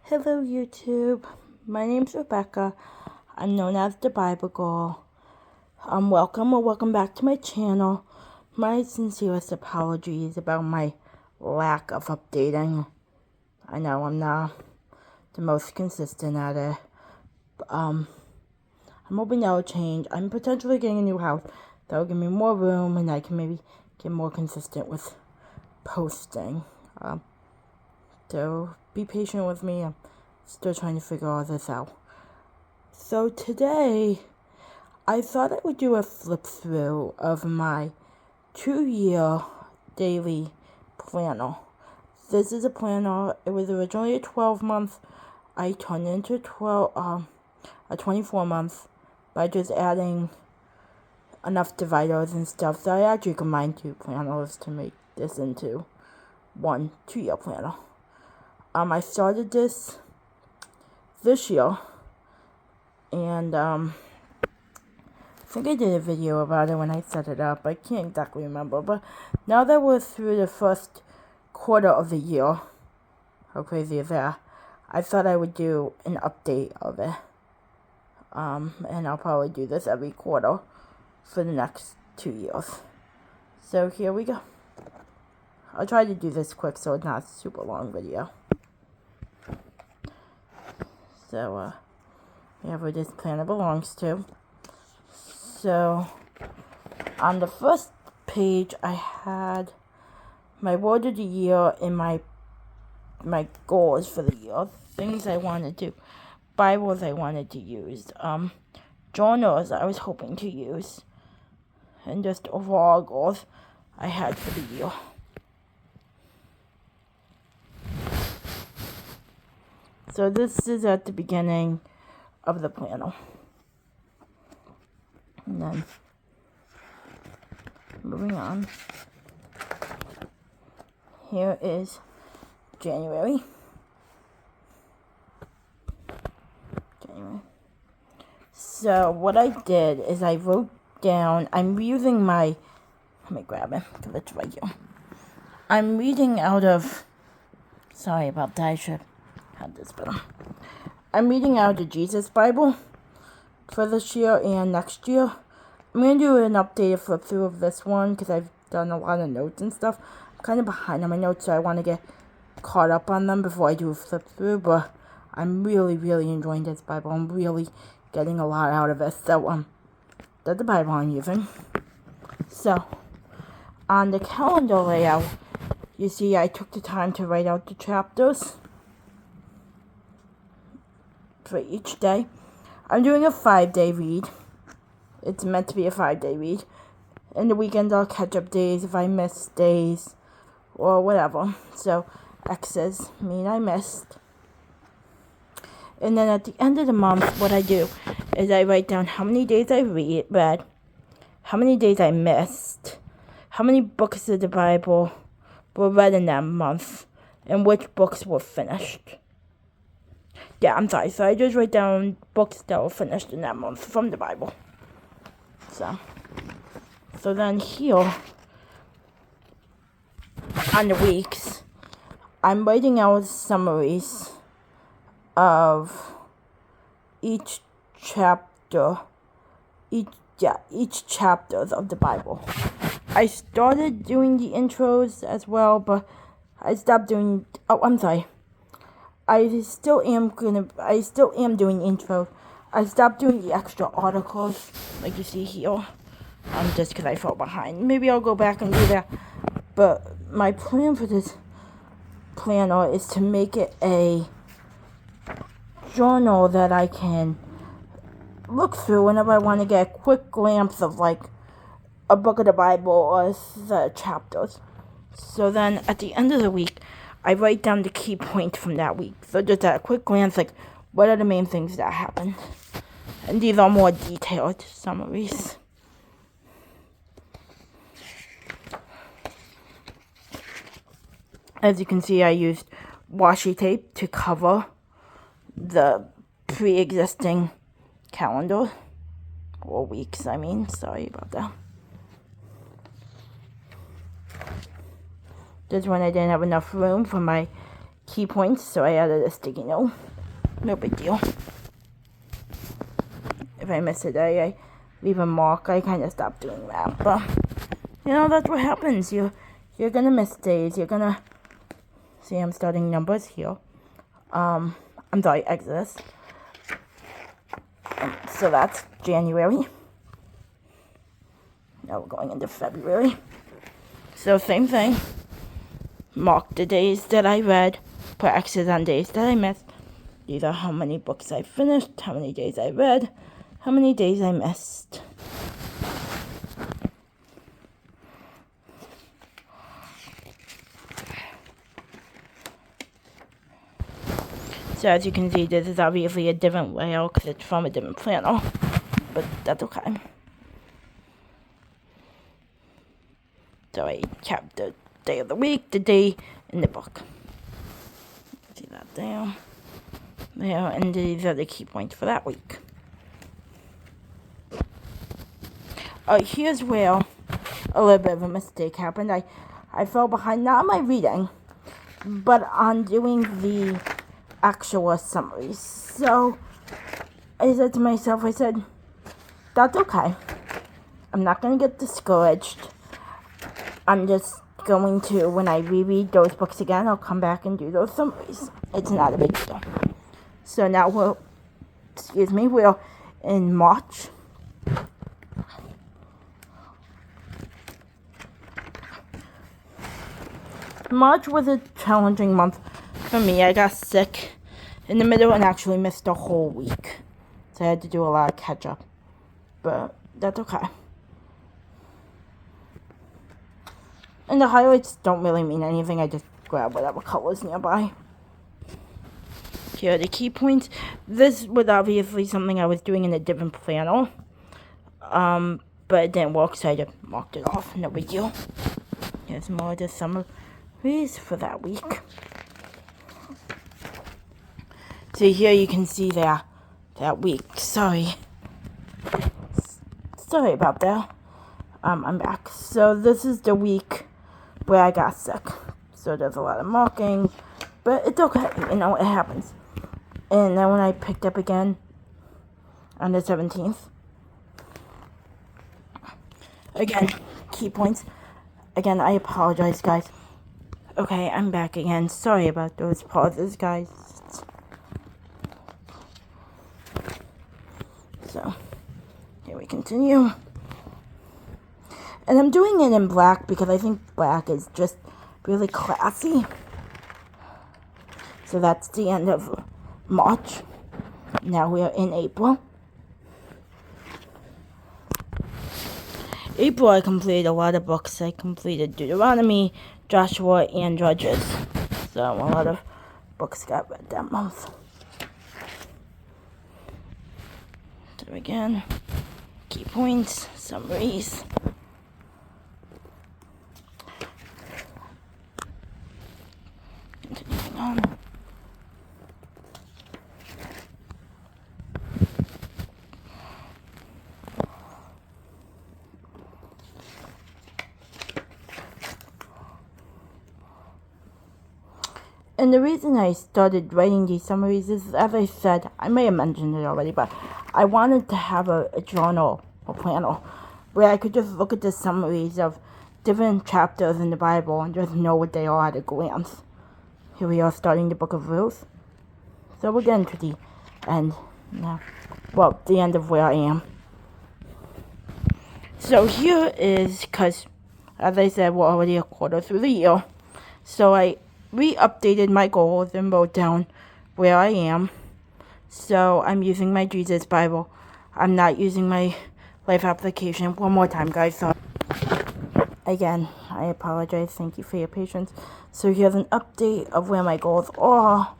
Hello YouTube, my name's Rebecca. I'm known as the Bible Girl. Welcome back to my channel. My sincerest apologies about my lack of updating. I know I'm not the most consistent at it. I'm hoping that'll change. I'm potentially getting a new house that'll give me more room and I can maybe get more consistent with posting. So be patient with me. I'm still trying to figure all this out. So today, I thought I would do a flip through of my 2-year daily planner. This is a planner. It was originally a 12-month. I turned it into a 24-month by just adding enough dividers and stuff. So I actually combined 2 planners to make this into one 2-year planner. I started this year, and I think I did a video about it when I set it up. I can't exactly remember, but now that we're through the first quarter of the year, how crazy is that? I thought I would do an update of it, and I'll probably do this every quarter for the next 2 years. So here we go. I'll try to do this quick so it's not a super long video. So, we have where this planner belongs to. So, on the first page, I had my word of the year and my goals for the year. Things I wanted to, Bibles I wanted to use, journals I was hoping to use, and just overall goals I had for the year. So this is at the beginning of the planner. And then, moving on, here is January. So what I did is I wrote down, I'm using my, let me grab it, because it's right here. I'm reading out of, sorry about that, I should have this better. I'm reading out the Jesus Bible for this year and next year. I'm going to do an updated flip through of this one because I've done a lot of notes and stuff. I'm kind of behind on my notes, so I want to get caught up on them before I do a flip through, but I'm really enjoying this Bible. I'm really getting a lot out of it. So, that's the Bible I'm using. So, on the calendar layout, you see I took the time to write out the chapters for each day. I'm doing a 5-day read. It's meant to be a 5-day read. In the weekends, I'll catch up days if I miss days or whatever. So, X's mean I missed. And then at the end of the month, what I do is I write down how many days I read, how many days I missed, how many books of the Bible were read in that month, and which books were finished. Yeah, I'm sorry. So I just write down books that were finished in that month from the Bible. So then here, on the weeks, I'm writing out summaries of each chapter, each chapters of the Bible. I started doing the intros as well, but I stopped doing, I still am doing intro. I stopped doing the extra articles, like you see here, just because I fell behind. Maybe I'll go back and do that. But my plan for this planner is to make it a journal that I can look through whenever I want to get a quick glimpse of, like, a book of the Bible or the chapters. So then, at the end of the week, I write down the key points from that week. So just at a quick glance, like, what are the main things that happened? And these are more detailed summaries. As you can see, I used washi tape to cover the pre-existing calendar. Or weeks, sorry about that. Just when I didn't have enough room for my key points, so I added a sticky note. No big deal. If I miss a day, I leave a mark. I kind of stopped doing that, but you know, that's what happens. You're gonna miss days. You're gonna see. I'm starting numbers here. I'm sorry, Exodus. So that's January. Now we're going into February. So same thing. Mark the days that I read. Put X's on days that I missed. These are how many books I finished, how many days I read, how many days I missed. So as you can see, this is obviously a different layout because it's from a different planner, but that's okay. So I kept the day of the week, the day in the book. See that there? There, and these are the key points for that week. Here's where a little bit of a mistake happened. I fell behind, not on my reading, but on doing the actual summaries. So I said to myself, that's okay. I'm not going to get discouraged. I'm just going to, when I reread those books again, I'll come back and do those summaries. It's not a big deal. So now we're in March. March was a challenging month for me. I got sick in the middle and actually missed a whole week. So I had to do a lot of catch up. But that's okay. And the highlights don't really mean anything. I just grab whatever colors nearby. Here are the key points. This was obviously something I was doing in a different planner. But it didn't work, so I just marked it off. No big deal. Here's more of the summaries for that week. So here you can see that week. Sorry about that. I'm back. So this is the week where I got sick. So there's a lot of marking, but it's okay. You know, it happens. And then when I picked up again on the 17th, again, key points. Again, I apologize, guys. Okay, I'm back again. Sorry about those pauses, guys. So, here we continue. And I'm doing it in black because I think black is just really classy. So that's the end of March. Now we are in April. April, I completed a lot of books. I completed Deuteronomy, Joshua, and Judges. So a lot of books got read that month. So again, key points, summaries. Continuing on. And the reason I started writing these summaries is, as I said, I may have mentioned it already, but I wanted to have a journal or planner where I could just look at the summaries of different chapters in the Bible and just know what they are at a glance. Here we are starting the book of Ruth. So we're getting to the end now. Well, the end of where I am. So here is, because, as I said, we're already a quarter through the year. So I re-updated my goals and wrote down where I am. So I'm using my Jesus Bible. I'm not using my life application. One more time, guys. So again, I apologize. Thank you for your patience. So here's an update of where my goals are.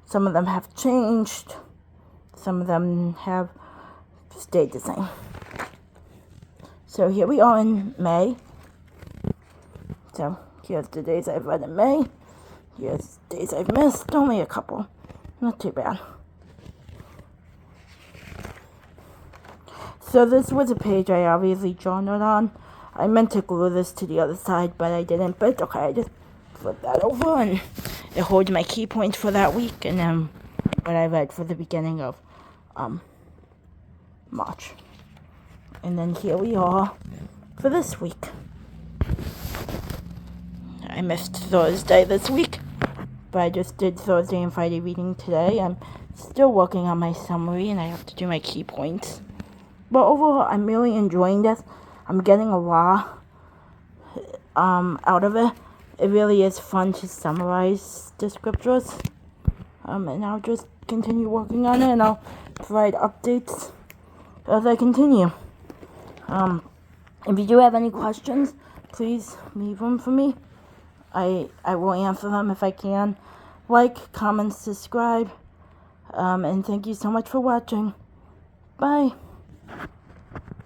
Some of them have changed. Some of them have stayed the same. So here we are in May. So here's the days I've read in May. Here's days I've missed. Only a couple. Not too bad. So this was a page I obviously journaled on. I meant to glue this to the other side, but I didn't. But it's okay. I just flip that over and it holds my key points for that week, and then what I read for the beginning of March. And then here we are for this week. I missed Thursday this week, but I just did Thursday and Friday reading today. I'm still working on my summary, and I have to do my key points. But overall, I'm really enjoying this. I'm getting a lot out of it. It really is fun to summarize the scriptures. And I'll just continue working on it, and I'll provide updates as I continue. If you do have any questions, please leave them for me. I will answer them if I can. Like, comment, subscribe. And thank you so much for watching. Bye.